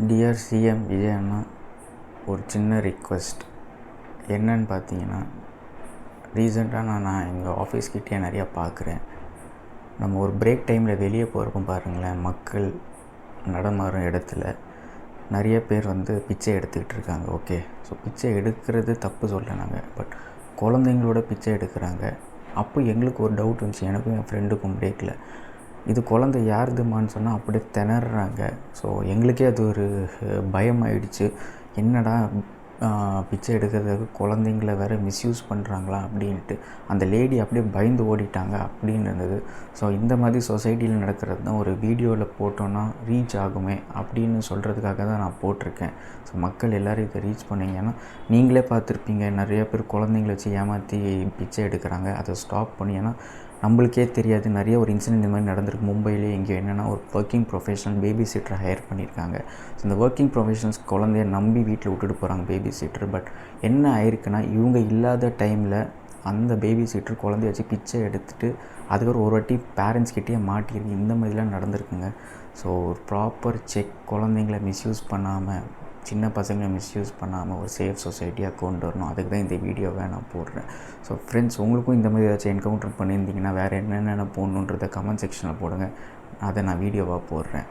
Dear CM Vijay அண்ணா, ஒரு சின்ன request என்னன்னு பார்த்தீங்கன்னா, ரீசெண்டாக நான் எங்கள் ஆஃபீஸ்கிட்டே நிறையா பார்க்குறேன். நம்ம ஒரு பிரேக் டைமில் வெளியே போகிறப்ப பாருங்களேன், மக்கள் நடமாறும் இடத்துல நிறைய பேர் பிச்சை எடுத்துக்கிட்டு இருக்காங்க. ஓகே, ஸோ பிச்சை எடுக்கிறது தப்பு சொல்ல நாங்கள், பட் குழந்தைங்களோட பிச்சை எடுக்கிறாங்க. அப்போ எங்களுக்கு ஒரு டவுட் வந்துச்சு, எனக்கும் என் ஃப்ரெண்டுக்கும் பிரேக்கில், இது குழந்தை யாருதுமான்னு சொன்னால் அப்படியே திணறாங்க. ஸோ எங்களுக்கே அது ஒரு பயமாயிடுச்சு. என்னடா பிச்சை எடுக்கிறதுக்கு குழந்தைங்கள வேறு மிஸ்யூஸ் பண்ணுறாங்களா அப்படின்ட்டு அந்த லேடி அப்படியே பயந்து ஓடிட்டாங்க அப்படின்னு இருந்தது. ஸோ இந்த மாதிரி சொசைட்டியில் நடக்கிறது தான் ஒரு வீடியோவில் போட்டோன்னா ரீச் ஆகுமே அப்படின்னு சொல்கிறதுக்காக தான் நான் போட்டிருக்கேன். ஸோ மக்கள் எல்லோரும் இதை ரீச் பண்ணிங்கன்னா, நீங்களே பார்த்துருப்பீங்க, நிறைய பேர் குழந்தைங்கள வச்சு ஏமாற்றி பிச்சை எடுக்கிறாங்க. அதை ஸ்டாப் பண்ணி, ஏன்னா நம்மளுக்கே தெரியாது, நிறைய ஒரு இன்சிடென்ட் இந்த மாதிரி நடந்திருக்கு. மும்பையிலே இங்கே என்னென்னா, ஒரு ஒர்க்கிங் ப்ரொஃபஷனல் பேபி சிட்டரை ஹையர் பண்ணியிருக்காங்க. ஸோ இந்த ஒர்க்கிங் ப்ரொஃபஷனல்ஸ் குழந்தைய நம்பி வீட்டில் விட்டுட்டு போகிறாங்க பேபி சிட்டர். பட் என்ன ஆயிருக்குன்னா, இவங்க இல்லாத டைமில் அந்த பேபி சிட்டர் குழந்தைய வச்சு பிச்சை எடுத்துகிட்டு அதுக்கப்புறம் ஒரு வாட்டி பேரண்ட்ஸ்கிட்டே மாட்டியிருக்கு. இந்த மாதிரிலாம் நடந்திருக்குங்க. ஸோ ஒரு ப்ராப்பர் செக், குழந்தைங்கள மிஸ்யூஸ் பண்ணாமல், சின்ன பசங்களை மிஸ்யூஸ் பண்ணாமல் ஒரு சேஃப் சொசைட்டியாக கொண்டு வரணும். அதுக்கு தான் இந்த வீடியோவை நான் போடுறேன். ஸோ ஃப்ரெண்ட்ஸ், உங்களுக்கும் இந்த மாதிரி ஏதாச்சும் என்கவுண்டர் பண்ணியிருந்தீங்கன்னா வேறு என்னென்ன போடணுன்றதை கமெண்ட் செக்ஷனில் போடுங்க. அதை நான் வீடியோவாக போடுறேன்.